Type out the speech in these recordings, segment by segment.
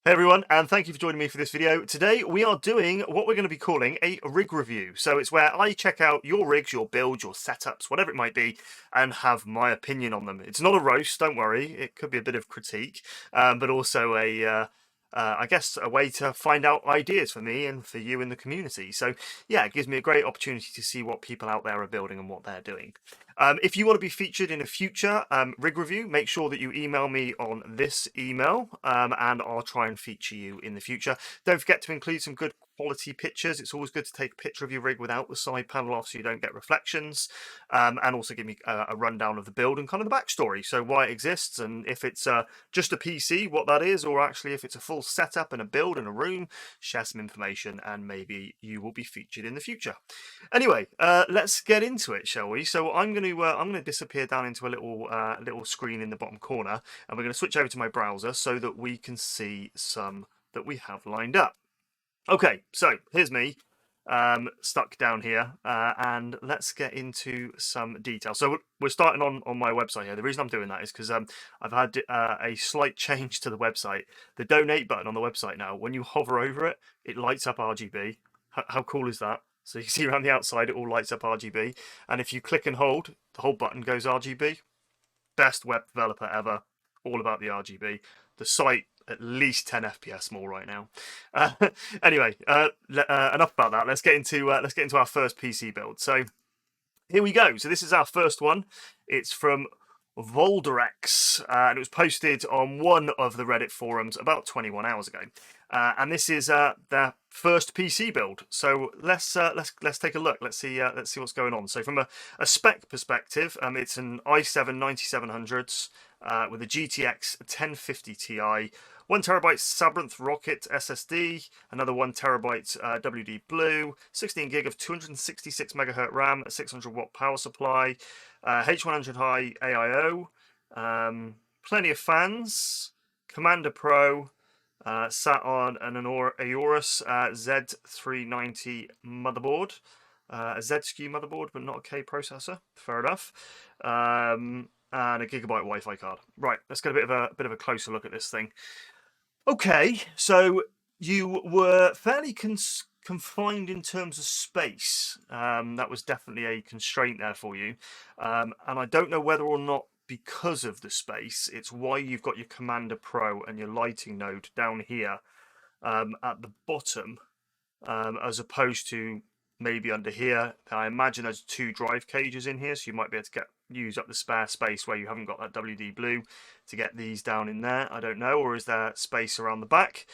Hey everyone, and thank you for joining me for this video. Today we are doing what we're going to be calling a rig review. So it's where I check out your rigs, your builds, your setups, whatever it might be, and have my opinion on them. It's not a roast, don't worry. It could be a bit of critique, but also I guess a way to find out ideas for me and for you in the community. So yeah, it gives me a great opportunity to see what people out there are building and what they're doing. If you want to be featured in a future rig review, make sure that you email me on this email and I'll try and feature you in the future. Don't forget to include some good quality pictures. It's always good to take a picture of your rig without the side panel off so you don't get reflections, and also give me a rundown of the build and kind of the backstory. So why it exists, and if it's just a PC, what that is, or actually if it's a full setup and a build and a room, share some information and maybe you will be featured in the future. Anyway, let's get into it, shall we? So I'm going to disappear down into a little screen in the bottom corner, and we're going to switch over to my browser so that we can see some that we have lined up. Okay, so here's me stuck down here, and let's get into some detail. So we're starting on my website here. The reason I'm doing that is because I've had a slight change to the website. The donate button on the website now, when you hover over it, it lights up RGB. How cool is that? So you can see around the outside, it all lights up RGB. And if you click and hold, the whole button goes RGB. Best web developer ever. All about the RGB. The site, at least 10 FPS more right now. Anyway, enough about that. Let's get into our first PC build. So here we go. So this is our first one. It's from Volderex, and it was posted on one of the Reddit forums about 21 hours ago. And this is their first PC build. So let's take a look. Let's see what's going on. So from a spec perspective, it's an i7 9700s with a GTX 1050 Ti. 1TB Sabranth Rocket SSD, another 1TB WD Blue, 16 gig of 266 megahertz RAM, a 600 watt power supply, H100 high AIO, plenty of fans, Commander Pro, sat on an Aorus Z390 motherboard, a Z-SKU motherboard, but not a K processor. Fair enough. And a gigabyte Wi-Fi card. Right, let's get a bit of a closer look at this thing. Okay, so you were fairly confined in terms of space. That was definitely a constraint there for you. And I don't know whether or not because of the space, it's why you've got your Commander Pro and your lighting node down here at the bottom, as opposed to maybe under here. I imagine there's two drive cages in here, so you might be able to use up the spare space where you haven't got that WD Blue to get these down in there. I don't know, or is there space around the back?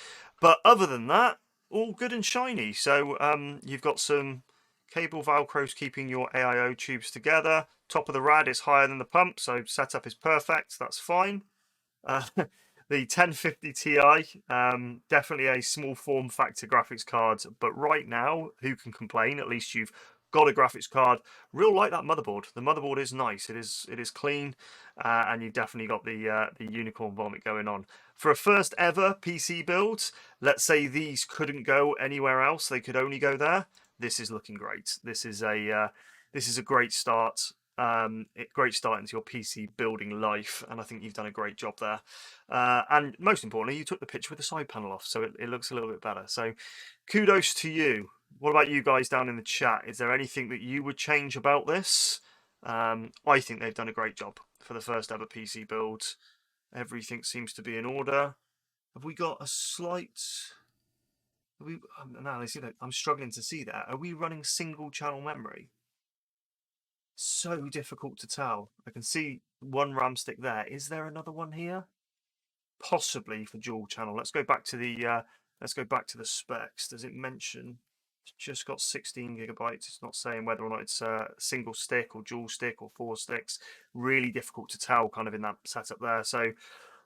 But other than that, all good and shiny. So you've got some cable velcros keeping your AIO tubes together. Top of the rad is higher than the pump, so setup is perfect. That's fine. The 1050 Ti, definitely a small form factor graphics card, but right now, who can complain? At least you've got a graphics card. Real like that motherboard. The motherboard is nice. It is clean, and you've definitely got the unicorn vomit going on. For a first ever PC build, let's say these couldn't go anywhere else. They could only go there. This is looking great. This is a great start. Great start into your PC building life, and I think you've done a great job there. And most importantly, you took the picture with the side panel off, so it looks a little bit better. So kudos to you. What about you guys down in the chat? Is there anything that you would change about this? I think they've done a great job for the first ever PC build. Everything seems to be in order. Have we got a slight... No, I'm struggling to see that. Are we running single channel memory? So difficult to tell. I can see one RAM stick there. Is there another one here? Possibly for dual channel. Let's go back to the specs. Does it mention it's just got 16 gigabytes? It's not saying whether or not it's a single stick or dual stick or 4 sticks. Really difficult to tell kind of in that setup there. So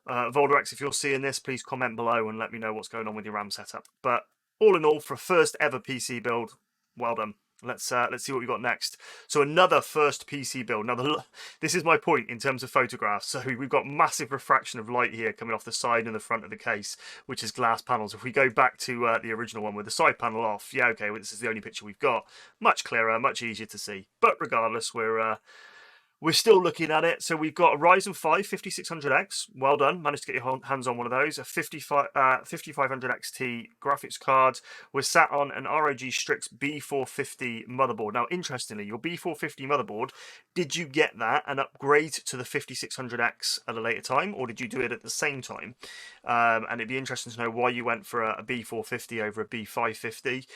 Volderex, if you're seeing this, please comment below and let me know what's going on with your RAM setup. But all in all, for a first ever PC build, well done. Let's see what we got next. So another first PC build. Now this is my point in terms of photographs. So we've got massive refraction of light here coming off the side and the front of the case, which is glass panels. If we go back to the original one with the side panel off, yeah, okay, well, this is the only picture we've got. Much clearer, much easier to see. But regardless, we're we're still looking at it. So we've got a Ryzen 5 5600X. Well done. Managed to get your hands on one of those. A 5500 XT graphics card. We're sat on an ROG Strix B450 motherboard. Now, interestingly, your B450 motherboard, did you get that and upgrade to the 5600X at a later time, or did you do it at the same time? And it'd be interesting to know why you went for a B450 over a B550.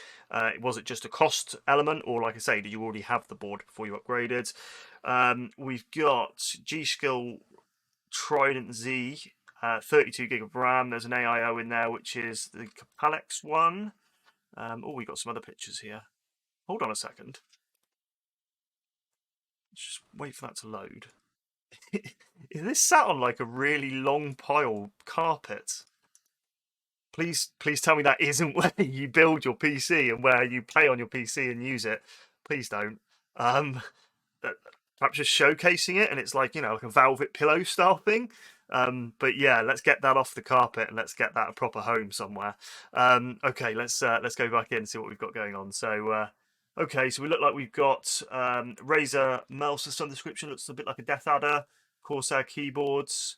Was it just a cost element, or like I say, did you already have the board before you upgraded? We've got G-Skill Trident Z, 32 gig of RAM. There's an AIO in there, which is the Capalex one. Oh, we got some other pictures here. Hold on a second. Just wait for that to load. Is this sat on like a really long pile carpet? Please tell me that isn't where you build your PC and where you play on your PC and use it. Please don't. Perhaps just showcasing it, and it's like, you know, like a velvet pillow style thing. But yeah, let's get that off the carpet and let's get that a proper home somewhere. Okay, let's go back in and see what we've got going on. So okay, so we look like we've got Razer mouse. Some description looks a bit like a Death Adder, Corsair keyboards.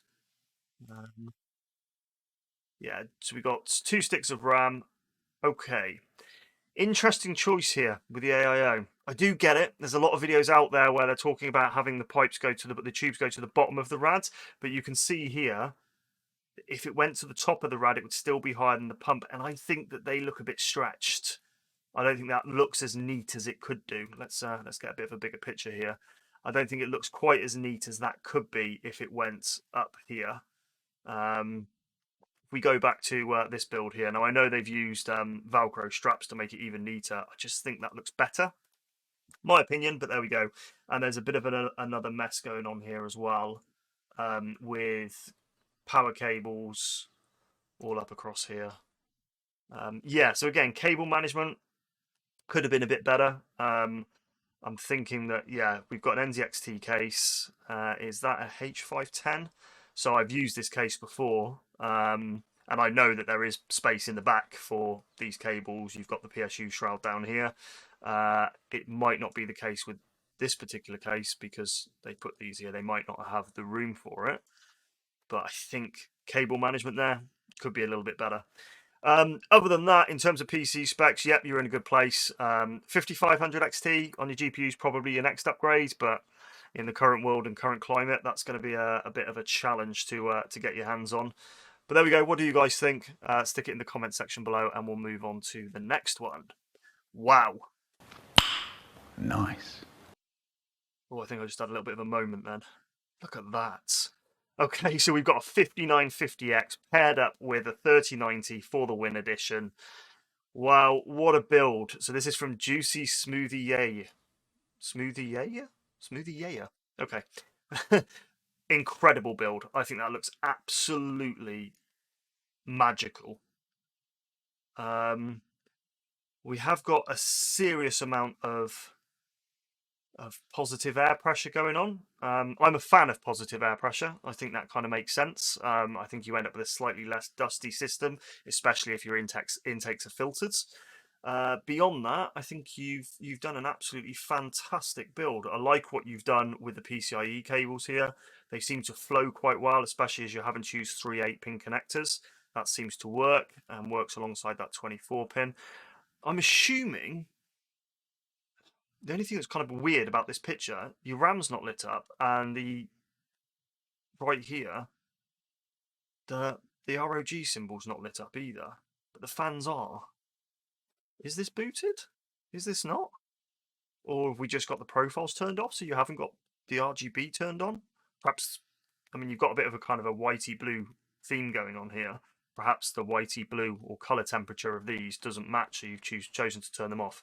Yeah, so we got 2 sticks of RAM. Okay. Interesting choice here with the AIO. I do get it. There's a lot of videos out there where they're talking about having the pipes go to the tubes go to the bottom of the rad, but you can see here, if it went to the top of the rad, it would still be higher than the pump, and I think that they look a bit stretched. I don't think that looks as neat as it could do. Let's get a bit of a bigger picture here. I don't think it looks quite as neat as that could be if it went up here. If we go back to this build here, now I know they've used Velcro straps to make it even neater. I just think that looks better. My opinion, but there we go. And there's a bit of another mess going on here as well, with power cables all up across here. Yeah, so again, cable management could have been a bit better. I'm thinking that, yeah, we've got an NZXT case. Is that a H510? So I've used this case before, and I know that there is space in the back for these cables. You've got the PSU shroud down here. It might not be the case with this particular case because they put these here. They might not have the room for it, but I think cable management there could be a little bit better. Other than that, in terms of PC specs, yep, you're in a good place. 5500 XT on your GPU is probably your next upgrade, but in the current world and current climate, that's going to be a bit of a challenge to get your hands on. But there we go. What do you guys think? Stick it in the comment section below, and we'll move on to the next one. Wow. Nice. Oh, I think I just had a little bit of a moment then. Look at that. Okay, so we've got a 5950X paired up with a 3090 for the Win Edition. Wow, what a build. So this is from Juicy Smoothie Yay. Smoothie Yay? Smoothie Yay. Okay. Incredible build. I think that looks absolutely magical. We have got a serious amount of positive air pressure going on. I'm a fan of positive air pressure. I think that kind of makes sense. I think you end up with a slightly less dusty system, especially if your intakes are filtered. Beyond that, I think you've done an absolutely fantastic build. I like what you've done with the PCIe cables here. They seem to flow quite well, especially as you're having to use 3 8-pin connectors. That seems to work and works alongside that 24-pin. I'm assuming the only thing that's kind of weird about this picture, your RAM's not lit up, and the right here, the ROG symbol's not lit up either, but the fans are. Is this booted? Is this not? Or have we just got the profiles turned off, so you haven't got the RGB turned on? Perhaps, I mean, you've got a bit of a kind of a whitey blue theme going on here. Perhaps the whitey blue or color temperature of these doesn't match, so you've chosen to turn them off.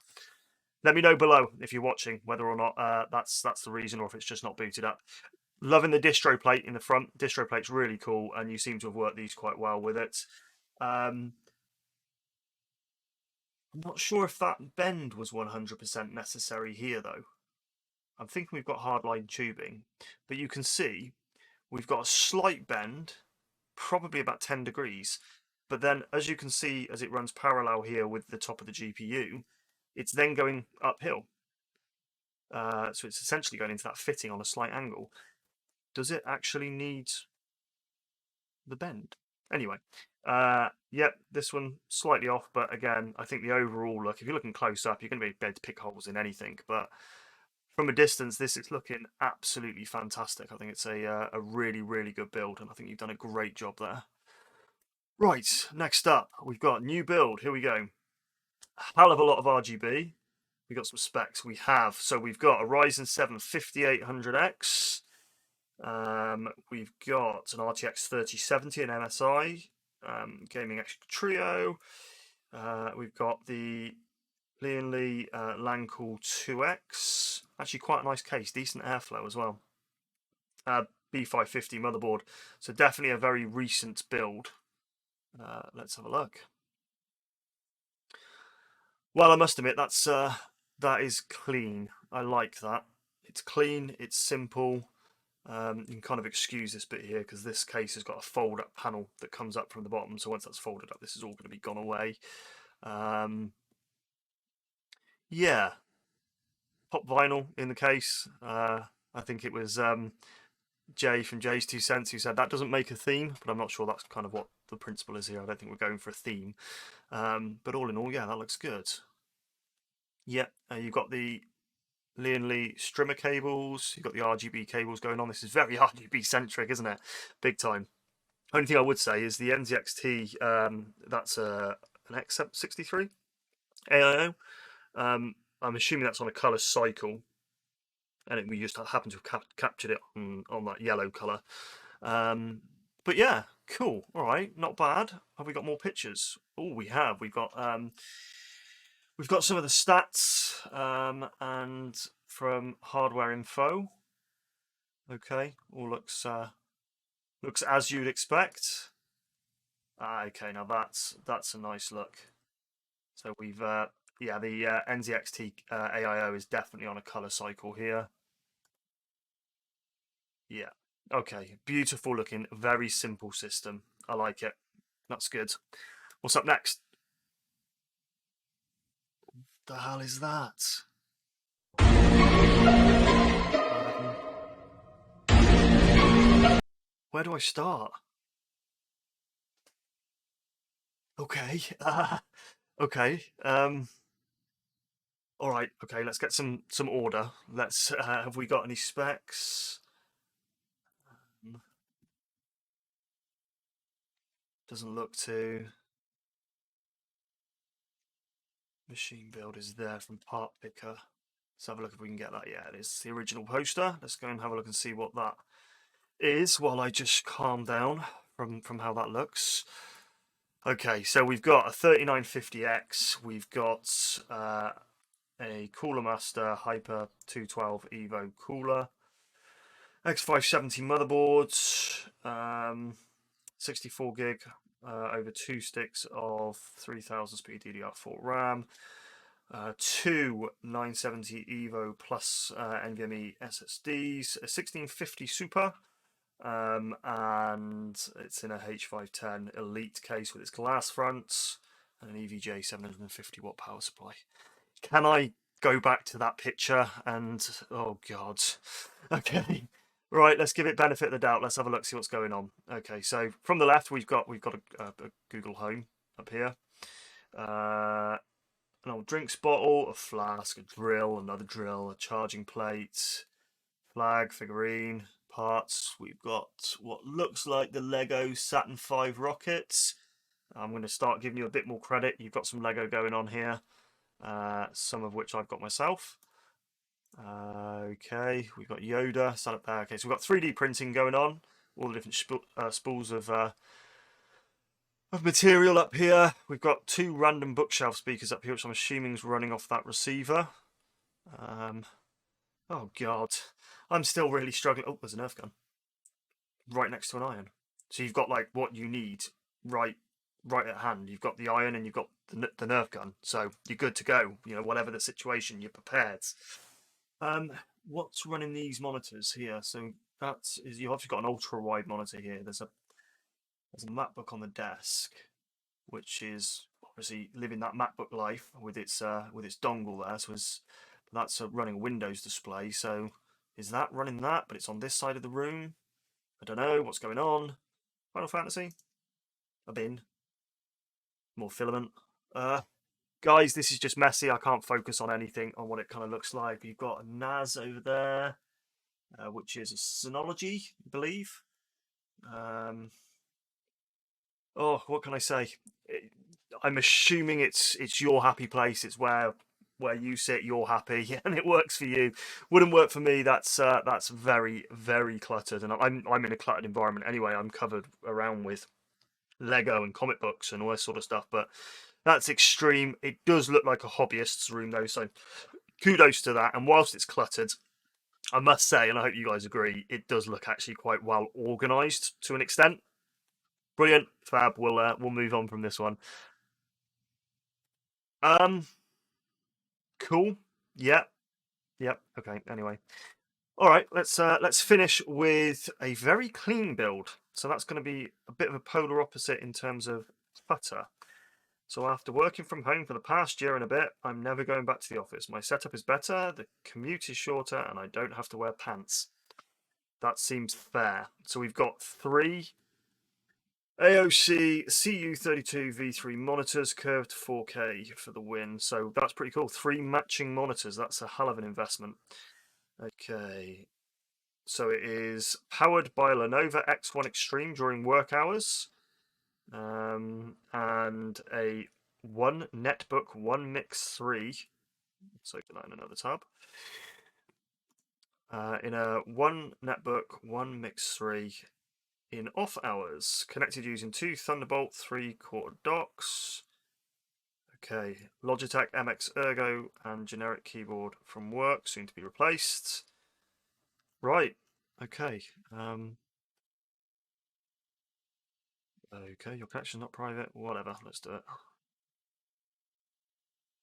Let me know below if you're watching whether or not that's the reason, or if it's just not booted up. Loving the distro plate in the front. Distro plate's really cool, and you seem to have worked these quite well with it. I'm not sure if that bend was 100% necessary here, though. I'm thinking we've got hardline tubing, but you can see we've got a slight bend, probably about 10 degrees. But then, as you can see, as it runs parallel here with the top of the GPU, it's then going uphill. So it's essentially going into that fitting on a slight angle. Does it actually need the bend? Anyway, yep, this one slightly off, but again, I think the overall look, if you're looking close up, you're going to be able to pick holes in anything, but from a distance, this is looking absolutely fantastic. I think it's a really, really good build, and I think you've done a great job there. Right, next up, we've got new build. Here we go. A hell of a lot of RGB. We got some specs. We've got a Ryzen 7 5800X. We've got an RTX 3070 and MSI, gaming X Trio. We've got the Lian Lancool 2X. Actually, quite a nice case, decent airflow as well. B550 motherboard. So definitely a very recent build. Let's have a look. Well, I must admit that is clean. I like that. It's clean. It's simple. You can kind of excuse this bit here because this case has got a fold-up panel that comes up from the bottom. So once that's folded up, this is all going to be gone away. Yeah, pop vinyl in the case. I think it was Jay from Jay's 2 Cents who said that doesn't make a theme, but I'm not sure that's kind of what the principle is here. I don't think we're going for a theme. But all in all, yeah, that looks good. Yeah, you've got the Lian strimmer cables, you've got the RGB cables going on. This is very RGB centric, isn't it? Big time. Only thing I would say is the NZXT, that's an X63 AIO. I'm assuming that's on a colour cycle, and we just happen to have captured it on that yellow colour. But yeah, cool. All right, not bad. Have we got more pictures? Oh, we have. We've got some of the stats and from hardware info. Okay, all looks as you'd expect. Okay, now that's a nice look. So we've yeah, the NZXT AIO is definitely on a color cycle here. Yeah. Okay, beautiful looking, very simple system. I like it. That's good. What's up next? The hell is that? Where do I start? Okay. Okay. All right. Okay. Let's get some order. Let's. Have we got any specs? Doesn't look to. Machine build is there from part picker. Let's have a look if we can get that. Yeah, it is the original poster. Let's go and have a look and see what that is while I just calm down from how that looks. Okay, so we've got a 3950X. We've got a Cooler Master Hyper 212 Evo cooler. X570 motherboards. 64 gig over 2 sticks of 3000 speed DDR4 RAM. Two 970 Evo plus NVMe SSDs, a 1650 Super, and it's in a H510 Elite case with its glass fronts and an EVGA 750 watt power supply. Can I go back to that picture and oh god. Okay. Right, let's give it benefit of the doubt. Let's have a look, see what's going on. Okay, so from the left we've got a Google Home up here. An old drinks bottle, a flask, a drill, another drill, a charging plate, flag, figurine, parts. We've got what looks like the Lego Saturn V rockets. I'm going to start giving you a bit more credit. You've got some Lego going on here, some of which I've got myself. Okay, we've got Yoda sat up there. Okay, so we've got 3D printing going on, all the different spools of material up here. We've got two random bookshelf speakers up here, which I'm assuming is running off that receiver. Oh god, I'm still really struggling. Oh, there's a Nerf gun right next to an iron. So you've got like what you need right at hand. You've got the iron and you've got the Nerf gun, so you're good to go. You know, whatever the situation, you're prepared. What's running these monitors here? So you've obviously got an ultra wide monitor here. There's a MacBook on the desk, which is obviously living that MacBook life with its dongle there. So it's That's running a Windows display. So is that running that? But it's on this side of the room. I don't know what's going on. Final Fantasy. A bin. More filament. Guys, this is just messy. I can't focus on anything on what it kind of looks like. You've got a NAS over there, which is a Synology, I believe. Oh, what can I say? I'm assuming it's your happy place. It's where you sit, you're happy, and it works for you. Wouldn't work for me. That's very very cluttered, and I'm in a cluttered environment anyway. I'm covered around with Lego and comic books and all this sort of stuff, but that's extreme. It does look like a hobbyist's room though, so kudos to that. And whilst it's cluttered, I must say, and I hope you guys agree, it does look actually quite well organised to an extent. Brilliant, fab. We'll move on from this one. Cool. Yep. Yep. Okay. Anyway, all right. Let's finish with a very clean build. So that's going to be a bit of a polar opposite in terms of clutter. So after working from home for the past year and a bit, I'm never going back to the office. My setup is better, the commute is shorter, and I don't have to wear pants. That seems fair. So we've got 3 AOC CU32 V3 monitors, curved 4K for the win. So that's pretty cool. 3 matching monitors. That's a hell of an investment. Okay. So it is powered by Lenovo X1 Extreme during work hours. And a 1 netbook 1 mix 3. Let's open that in another tab. In a 1 netbook 1 mix 3 in off hours, connected using 2 Thunderbolt 3-core docks. Okay, Logitech MX Ergo and generic keyboard from work, soon to be replaced. Right. Okay. Okay, your connection's not private. Whatever. Let's do it.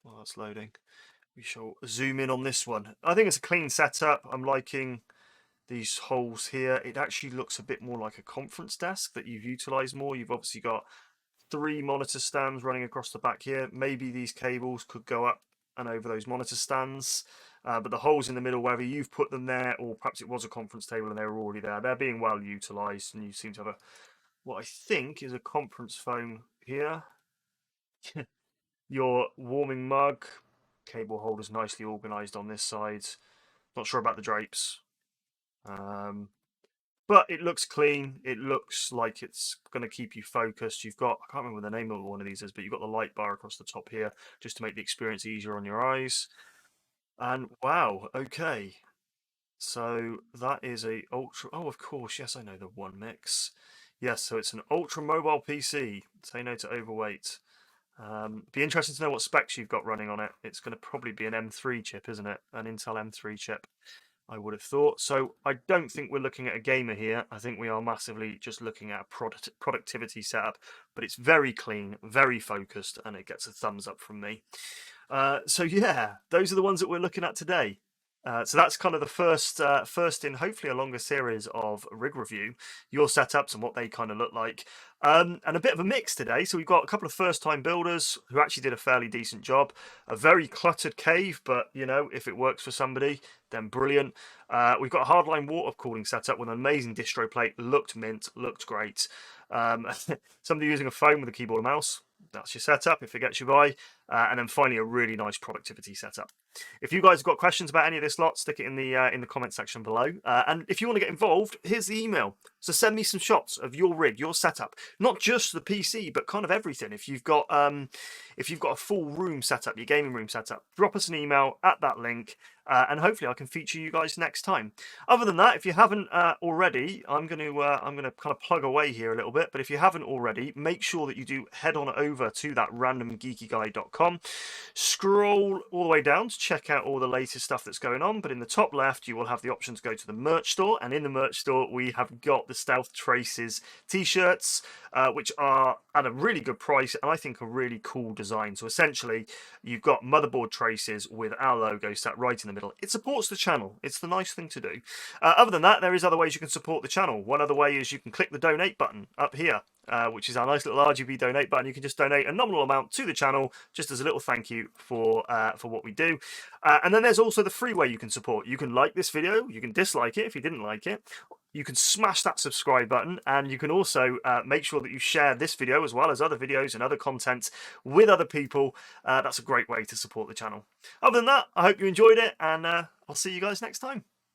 While that's loading, we shall zoom in on this one. I think it's a clean setup. I'm liking these holes here. It actually looks a bit more like a conference desk that you've utilized more. You've obviously got 3 monitor stands running across the back here. Maybe these cables could go up and over those monitor stands. But the holes in the middle, whether you've put them there or perhaps it was a conference table and they were already there, they're being well utilized, and you seem to have what I think is a conference phone here. Your warming mug, cable holders nicely organized on this side. Not sure about the drapes. But it looks clean. It looks like it's going to keep you focused. You've got, I can't remember what the name of one of these is, but you've got the light bar across the top here just to make the experience easier on your eyes. And wow, okay. So that is a ultra, oh, of course, yes, I know the 1 mix. Yes, so it's an ultra mobile PC. Say no to overweight. Be interesting to know what specs you've got running on it. It's going to probably be an M3 chip, isn't it? An Intel M3 chip, I would have thought. So I don't think we're looking at a gamer here. I think we are massively just looking at a productivity setup, but it's very clean, very focused, and it gets a thumbs up from me. So yeah, those are the ones that we're looking at today. So that's kind of the first in hopefully a longer series of rig review, your setups and what they kind of look like, and a bit of a mix today. So we've got a couple of first-time builders who actually did a fairly decent job. A very cluttered cave, but you know, if it works for somebody, then brilliant. We've got a hardline water cooling setup with an amazing distro plate. Looked mint, looked great. Somebody using a phone with a keyboard and mouse. That's your setup if it gets you by. And then finally, a really nice productivity setup. If you guys have got questions about any of this lot, stick it in the comment section below. And if you want to get involved, here's the email. So send me some shots of your rig, your setup, not just the PC, but kind of everything. If you've got a full room setup, your gaming room setup, drop us an email at that link. And hopefully I can feature you guys next time. Other than that, if you haven't already, I'm going to kind of plug away here a little bit. But if you haven't already, make sure that you do head on over to thatrandomgeekgyguy.com. Scroll all the way down to check out all the latest stuff that's going on. But in the top left, you will have the option to go to the merch store. And in the merch store, we have got the Stealth Traces t-shirts, which are at a really good price and I think a really cool design. So essentially, you've got motherboard traces with our logo sat right in the middle. It supports the channel. It's the nice thing to do. Other than that, there is other ways you can support the channel. One other way is you can click the donate button up here. which is our nice little RGB donate button. You can just donate a nominal amount to the channel, just as a little thank you for what we do. And then there's also the free way you can support. You can like this video, you can dislike it if you didn't like it. You can smash that subscribe button, and you can also make sure that you share this video as well as other videos and other content with other people. That's a great way to support the channel. Other than that, I hope you enjoyed it, and I'll see you guys next time.